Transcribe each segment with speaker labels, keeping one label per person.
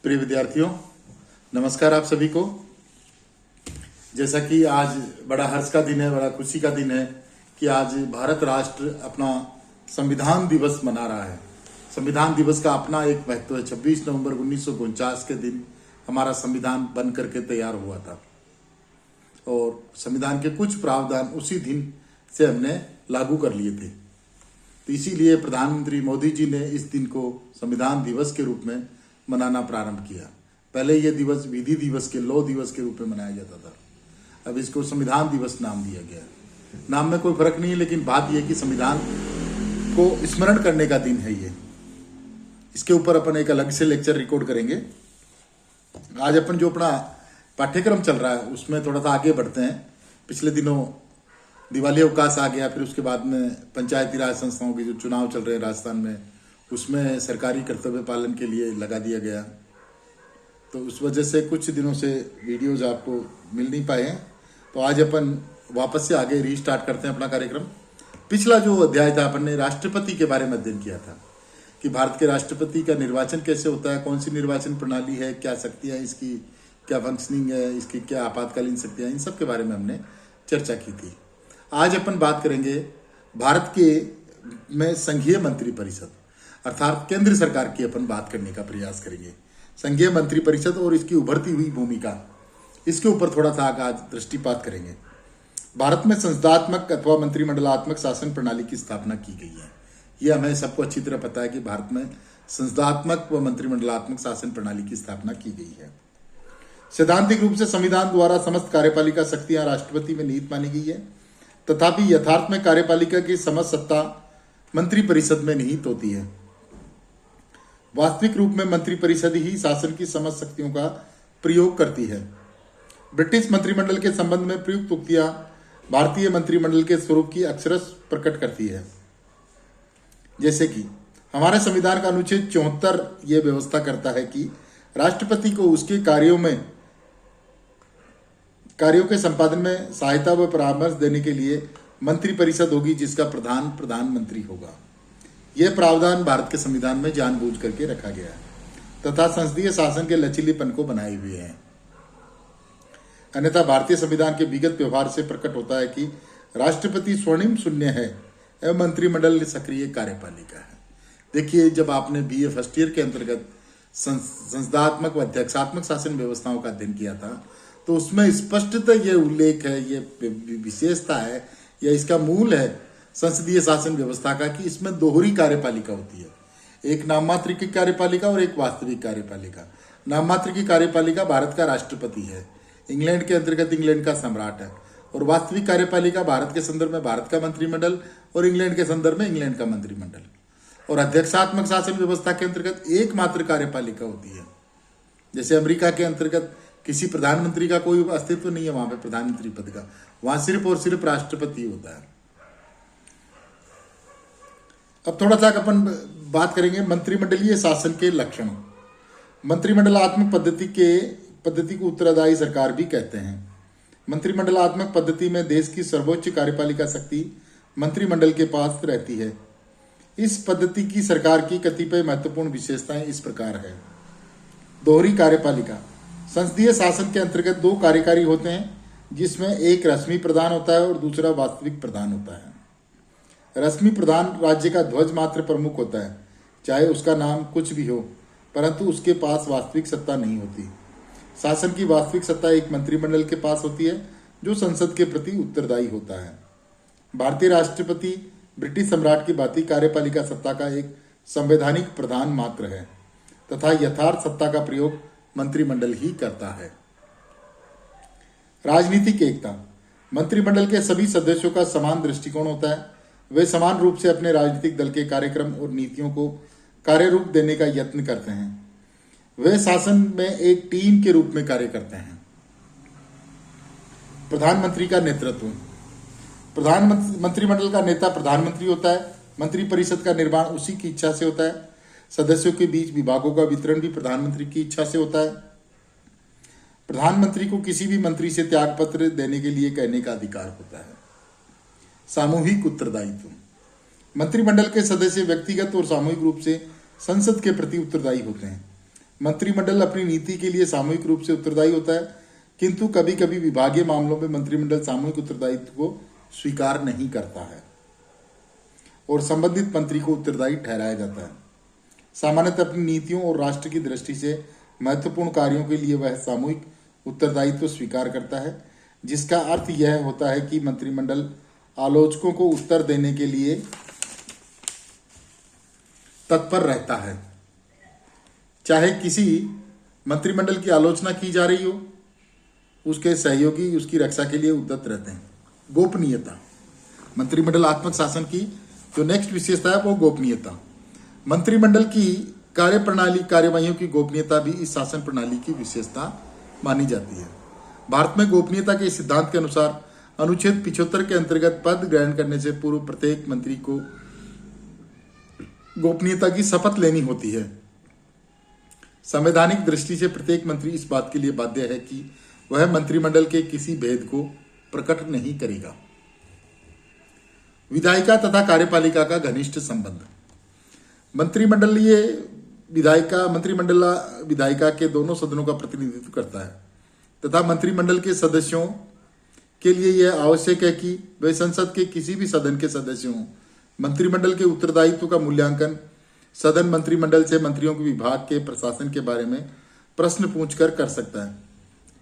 Speaker 1: प्रिय विद्यार्थियों, नमस्कार आप सभी को। जैसा कि आज बड़ा हर्ष का दिन है, बड़ा खुशी का दिन है कि आज भारत राष्ट्र अपना संविधान दिवस मना रहा है। संविधान दिवस का अपना एक महत्व है। 26 नवंबर 1949 के दिन हमारा संविधान बन करके तैयार हुआ था और संविधान के कुछ प्रावधान उसी दिन से हमने लागू कर लिए थे। तो इसीलिए प्रधानमंत्री मोदी जी ने इस दिन को संविधान दिवस के रूप में मनाना प्रारंभ किया। पहले यह दिवस विधि दिवस के लॉ दिवस के रूप में मनाया जाता था, अब इसको संविधान दिवस नाम दिया गया। नाम में कोई फर्क नहीं है, लेकिन बात यह कि संविधान को स्मरण करने का दिन है ये। इसके ऊपर अपन एक अलग से लेक्चर रिकॉर्ड करेंगे। आज अपन जो अपना पाठ्यक्रम चल रहा है उसमें थोड़ा सा आगे बढ़ते हैं। पिछले दिनों दिवाली अवकाश आ गया, फिर उसके बाद में पंचायती राज संस्थाओं के जो चुनाव चल रहे हैं राजस्थान में, उसमें सरकारी कर्तव्य पालन के लिए लगा दिया गया। तो उस वजह से कुछ दिनों से वीडियोज आपको मिल नहीं पाए हैं। तो आज अपन वापस से आगे रीस्टार्ट करते हैं अपना कार्यक्रम। पिछला जो अध्याय था अपन ने राष्ट्रपति के बारे में अध्ययन किया था कि भारत के राष्ट्रपति का निर्वाचन कैसे होता है, कौन सी निर्वाचन प्रणाली है, क्या शक्तियाँ इसकी, क्या फंक्शनिंग है इसकी, क्या आपातकालीन शक्तियाँ, इन सब के बारे में हमने चर्चा की थी। आज अपन बात करेंगे भारत के में संघीय मंत्री परिषद अर्थात केंद्र सरकार की अपन बात करने का प्रयास करेंगे। संघीय मंत्री परिषद और इसकी उभरती हुई भूमिका, इसके ऊपर थोड़ा सा आज दृष्टिपात करेंगे। भारत में संसदात्मक अथवा मंत्रिमंडलात्मक शासन प्रणाली की स्थापना की गई है। यह हमें सबको अच्छी तरह पता है कि भारत में संसदात्मक व मंत्रिमंडलात्मक शासन प्रणाली की स्थापना की गई है। सैद्धांतिक रूप से संविधान द्वारा समस्त कार्यपालिका शक्तियां राष्ट्रपति में निहित मानी गई है, तथापि यथार्थ में कार्यपालिका की समस्त सत्ता मंत्रिपरिषद में निहित होती है। वास्तविक रूप में मंत्रिपरिषद ही शासन की समस्त शक्तियों का प्रयोग करती है। ब्रिटिश मंत्रिमंडल के संबंध में प्रयुक्त उक्तियां भारतीय मंत्रिमंडल के स्वरूप की अक्षरश प्रकट करती है। जैसे कि हमारे संविधान का अनुच्छेद 74 यह व्यवस्था करता है कि राष्ट्रपति को उसके कार्यों के संपादन में सहायता व परामर्श देने के लिए मंत्रिपरिषद होगी, जिसका प्रधान प्रधानमंत्री होगा। यह प्रावधान भारत के संविधान में जानबूझ करके रखा गया है तथा संसदीय शासन के लचीलेपन को बनाए हुए है। अन्यथा भारतीय संविधान के विगत व्यवहार से प्रकट होता है कि राष्ट्रपति स्वर्णिम शून्य है एवं मंत्रिमंडल सक्रिय कार्यपालिका है। देखिए, जब आपने बीए फर्स्ट ईयर के अंतर्गत संसदात्मक व अध्यक्षात्मक शासन व्यवस्थाओं का अध्ययन किया था, तो उसमें स्पष्टतः यह उल्लेख है, ये विशेषता है या इसका मूल है संसदीय शासन व्यवस्था का कि इसमें दोहरी कार्यपालिका होती है। एक नाममात्र की कार्यपालिका और एक वास्तविक कार्यपालिका। नाममात्र की कार्यपालिका भारत का राष्ट्रपति है, इंग्लैंड के अंतर्गत इंग्लैंड का सम्राट है, और वास्तविक कार्यपालिका भारत के संदर्भ में भारत का मंत्रिमंडल और इंग्लैंड के संदर्भ में इंग्लैंड का मंत्रिमंडल। और अध्यक्षात्मक शासन व्यवस्था के अंतर्गत एकमात्र कार्यपालिका होती है। जैसे अमेरिका के अंतर्गत किसी प्रधानमंत्री का कोई अस्तित्व नहीं है, वहां पे प्रधानमंत्री पद का, वहां सिर्फ और सिर्फ राष्ट्रपति होता है। अब थोड़ा सा अपन बात करेंगे मंत्रिमंडलीय शासन के लक्षण। मंत्रिमंडलात्मक पद्धति को उत्तरदायी सरकार भी कहते हैं। मंत्रिमंडलात्मक पद्धति में देश की सर्वोच्च कार्यपालिका शक्ति मंत्रिमंडल के पास रहती है। इस पद्धति की सरकार की कतिपय महत्वपूर्ण विशेषताएं इस प्रकार है। दोहरी कार्यपालिका। संसदीय शासन के अंतर्गत दो कार्यकारी होते हैं, जिसमें एक रश्मि प्रधान होता है और दूसरा वास्तविक प्रधान होता है। रश्मि प्रधान राज्य का ध्वज मात्र प्रमुख होता है, चाहे उसका नाम कुछ भी हो, परंतु उसके पास वास्तविक सत्ता नहीं होती। शासन की वास्तविक सत्ता एक मंत्रिमंडल के पास होती है, जो संसद के प्रति उत्तरदायी होता है। भारतीय राष्ट्रपति ब्रिटिश सम्राट की भांति कार्यपालिका सत्ता का एक संवैधानिक प्रधान मात्र है तथा यथार्थ सत्ता का प्रयोग मंत्रिमंडल ही करता है। राजनीतिक एकता। मंत्रिमंडल के सभी सदस्यों का समान दृष्टिकोण होता है। वे समान रूप से अपने राजनीतिक दल के कार्यक्रम और नीतियों को कार्यरूप देने का यत्न करते हैं। वे शासन में एक टीम के रूप में कार्य करते हैं। प्रधानमंत्री का नेतृत्व। मंत्रिमंडल का नेता प्रधानमंत्री होता है। मंत्रिपरिषद का निर्माण उसी की इच्छा से होता है। सदस्यों के बीच विभागों का वितरण भी प्रधानमंत्री की इच्छा से होता है। प्रधानमंत्री को किसी भी मंत्री से त्यागपत्र देने के लिए कहने का अधिकार होता है। सामूहिक उत्तरदायित्व। मंत्रिमंडल के सदस्य व्यक्तिगत और सामूहिक रूप से संसद के प्रति उत्तरदायी होते हैं। मंत्रिमंडल अपनी नीति के लिए सामूहिक रूप से उत्तरदायी होता है, किंतु कभी कभी विभागीय मामलों में मंत्रिमंडल सामूहिक उत्तरदायित्व को स्वीकार नहीं करता है और संबंधित मंत्री को उत्तरदायी ठहराया जाता है। सामान्यतः अपनी नीतियों और राष्ट्र की दृष्टि से महत्वपूर्ण कार्यों के लिए वह सामूहिक उत्तरदायित्व स्वीकार करता है, जिसका अर्थ यह होता है कि मंत्रिमंडल आलोचकों को उत्तर देने के लिए तत्पर रहता है। चाहे किसी मंत्रिमंडल की आलोचना की जा रही हो, उसके सहयोगी उसकी रक्षा के लिए उद्यत रहते हैं। गोपनीयता, मंत्रिमंडलात्मक शासन की जो नेक्स्ट विशेषता है वो गोपनीयता। मंत्रिमंडल की कार्यप्रणाली कार्यवाहियों की गोपनीयता भी इस शासन प्रणाली की विशेषता मानी जाती है। भारत में गोपनीयता के सिद्धांत के अनुसार अनुच्छेद 75 के अंतर्गत पद ग्रहण करने से पूर्व प्रत्येक मंत्री को गोपनीयता की शपथ लेनी होती है। संवैधानिक दृष्टि से प्रत्येक मंत्री इस बात के लिए बाध्य है कि वह मंत्रिमंडल के किसी भेद को प्रकट नहीं करेगा। विधायिका तथा कार्यपालिका का घनिष्ठ संबंध। मंत्रिमंडल विधायिका के दोनों सदनों का प्रतिनिधित्व करता है तथा मंत्रिमंडल के सदस्यों के लिए यह आवश्यक है कि वे संसद के किसी भी सदन के सदस्य हों। मंत्रिमंडल के उत्तरदायित्व का मूल्यांकन सदन मंत्रिमंडल से मंत्रियों के विभाग के प्रशासन के बारे में प्रश्न पूछकर कर सकता है।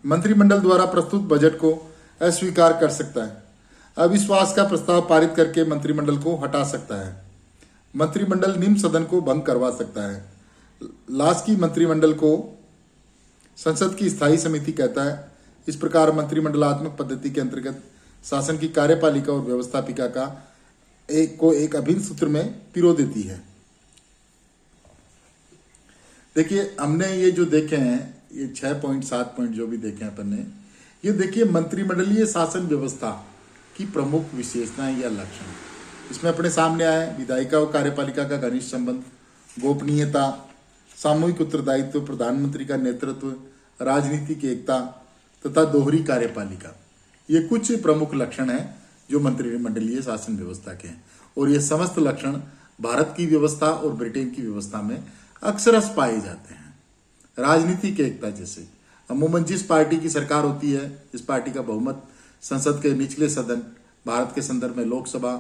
Speaker 1: मंत्रिमंडल द्वारा प्रस्तुत बजट को अस्वीकार कर सकता है। अविश्वास का प्रस्ताव पारित करके मंत्रिमंडल को हटा सकता है। मंत्रिमंडल निम्न सदन को भंग करवा सकता है। लास्ट की मंत्रिमंडल को संसद की स्थायी समिति कहता है। इस प्रकार मंत्रिमंडलात्मक पद्धति के अंतर्गत शासन की कार्यपालिका और व्यवस्थापिका का एक अभिन्न सूत्र में पिरो देती है। देखिए, हमने ये जो देखे हैं, ये 6 पॉइंट 7 पॉइंट जो भी देखे हैं अपन ने, ये देखिए मंत्रिमंडलीय शासन व्यवस्था की प्रमुख विशेषताएं या लक्षण इसमें अपने सामने आए। विधायिका और कार्यपालिका का घनिष्ठ संबंध, गोपनीयता, सामूहिक उत्तरदायित्व, प्रधानमंत्री का नेतृत्व, राजनीतिक एकता तथा दोहरी कार्यपालिका, ये कुछ प्रमुख लक्षण हैं जो मंत्रिमंडलीय शासन व्यवस्था के हैं। और ये समस्त लक्षण भारत की व्यवस्था और ब्रिटेन की व्यवस्था में अक्सरस पाए जाते हैं। राजनीतिक एकता, जैसे अमूमन जिस पार्टी की सरकार होती है, इस पार्टी का बहुमत संसद के निचले सदन, भारत के संदर्भ में लोकसभा,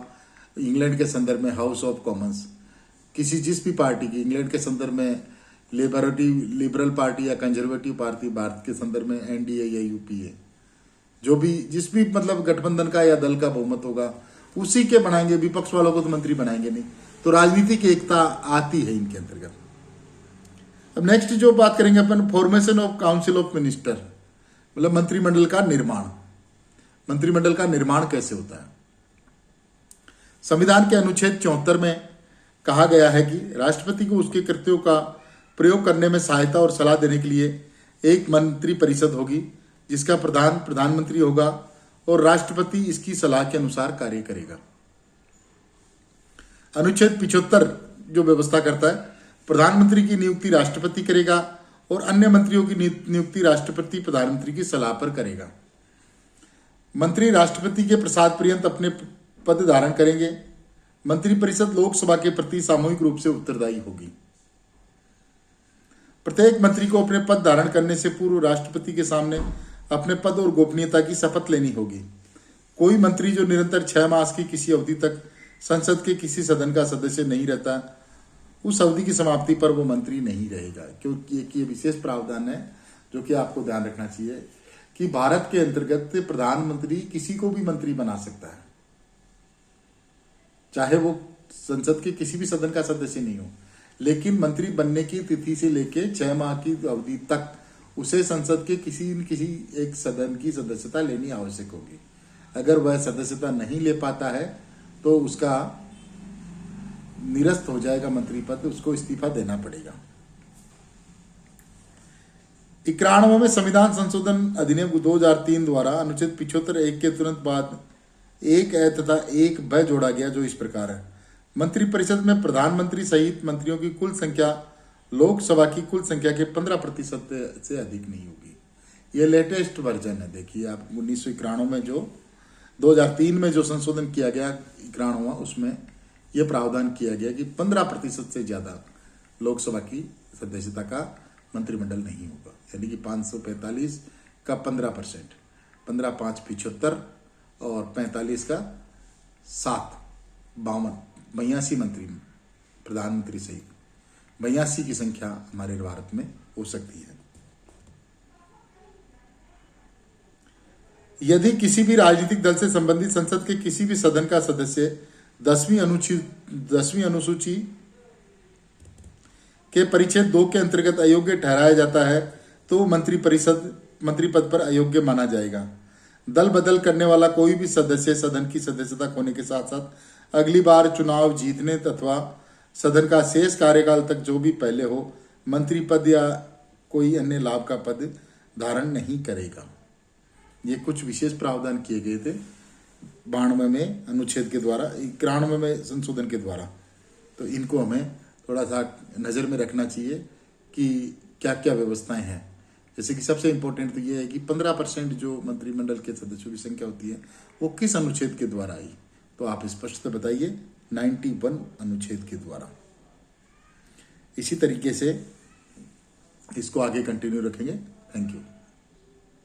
Speaker 1: इंग्लैंड के संदर्भ में हाउस ऑफ कॉमन्स, जिस भी पार्टी की, इंग्लैंड के संदर्भ में लिबरल पार्टी या कंजर्वेटिव पार्टी, भारत के संदर्भ में एनडीए या यूपीए, जो भी जिस भी मतलब गठबंधन का या दल का बहुमत होगा उसी के बनाएंगे। विपक्ष वालों को तो मंत्री बनाएंगे नहीं। तो राजनीतिक एकता आती है इनके अंतर्गत। अब नेक्स्ट जो बात करेंगे अपन, formation of council of minister, मतलब मंत्रिमंडल का निर्माण। मंत्रिमंडल का निर्माण कैसे होता है? संविधान के अनुच्छेद 74 में कहा गया है कि राष्ट्रपति को उसके कृत्यों का प्रयोग करने में सहायता और सलाह देने के लिए एक मंत्री परिषद होगी, जिसका प्रधान प्रधानमंत्री होगा और राष्ट्रपति इसकी सलाह के अनुसार कार्य करेगा। अनुच्छेद 75 जो व्यवस्था करता है, प्रधानमंत्री की नियुक्ति राष्ट्रपति करेगा और अन्य मंत्रियों की नियुक्ति राष्ट्रपति प्रधानमंत्री की सलाह पर करेगा। मंत्री राष्ट्रपति के प्रसाद पर्यंत अपने पद धारण करेंगे। मंत्रिपरिषद लोकसभा के प्रति सामूहिक रूप से उत्तरदायी होगी। प्रत्येक मंत्री को अपने पद धारण करने से पूर्व राष्ट्रपति के सामने अपने पद और गोपनीयता की शपथ लेनी होगी। कोई मंत्री जो निरंतर 6 मास की किसी अवधि तक संसद के किसी सदन का सदस्य नहीं रहता, उस अवधि की समाप्ति पर वो मंत्री नहीं रहेगा। क्योंकि ये विशेष प्रावधान है जो कि आपको ध्यान रखना चाहिए कि भारत के अंतर्गत प्रधानमंत्री किसी को भी मंत्री बना सकता है, चाहे वो संसद के किसी भी सदन का सदस्य नहीं हो। लेकिन मंत्री बनने की तिथि से लेके 6 माह की अवधि तक उसे संसद के किसी एक सदन की सदस्यता लेनी आवश्यक होगी। अगर वह सदस्यता नहीं ले पाता है तो उसका निरस्त हो जाएगा मंत्री पद, उसको इस्तीफा देना पड़ेगा। 91 में संविधान संशोधन अधिनियम 2003 द्वारा अनुच्छेद 75(1) के तुरंत बाद 1(a) तथा 1(b) जोड़ा गया, जो इस प्रकार है। मंत्रिपरिषद में प्रधानमंत्री सहित मंत्रियों की कुल संख्या लोकसभा की कुल संख्या के 15% से अधिक नहीं होगी। यह लेटेस्ट वर्जन है। देखिए आप 1991 में जो 2003 में जो संशोधन किया गया 91वां, उसमें यह प्रावधान किया गया कि 15% से ज्यादा लोकसभा की सदस्यता का मंत्रिमंडल नहीं होगा। यानी कि 545 का 15%, 15 5 75 और 45 का 7 52 मंत्री, प्रधानमंत्री सहित 82 की संख्या हमारे भारत में हो सकती है। यदि किसी भी राजनीतिक दल से संबंधित संसद के किसी भी सदन का सदस्य 10वीं अनुसूची के परिच्छेद 2 के अंतर्गत अयोग्य ठहराया जाता है तो मंत्री पद पर अयोग्य माना जाएगा। दल बदल करने वाला कोई भी सदस्य सदन की सदस्यता खोने के साथ साथ अगली बार चुनाव जीतने अथवा सदन का शेष कार्यकाल तक जो भी पहले हो मंत्री पद या कोई अन्य लाभ का पद धारण नहीं करेगा। ये कुछ विशेष प्रावधान किए गए थे 92 में अनुच्छेद के द्वारा, 91 में संशोधन के द्वारा। तो इनको हमें थोड़ा सा नज़र में रखना चाहिए कि क्या क्या व्यवस्थाएं हैं। जैसे कि सबसे इम्पोर्टेंट तो ये है कि 15% जो मंत्रिमंडल के सदस्यों की संख्या होती है वो किस अनुच्छेद के द्वारा आई, तो आप स्पष्ट बताइए। 91 अनुच्छेद के द्वारा। इसी तरीके से इसको आगे कंटिन्यू रखेंगे। Thank you.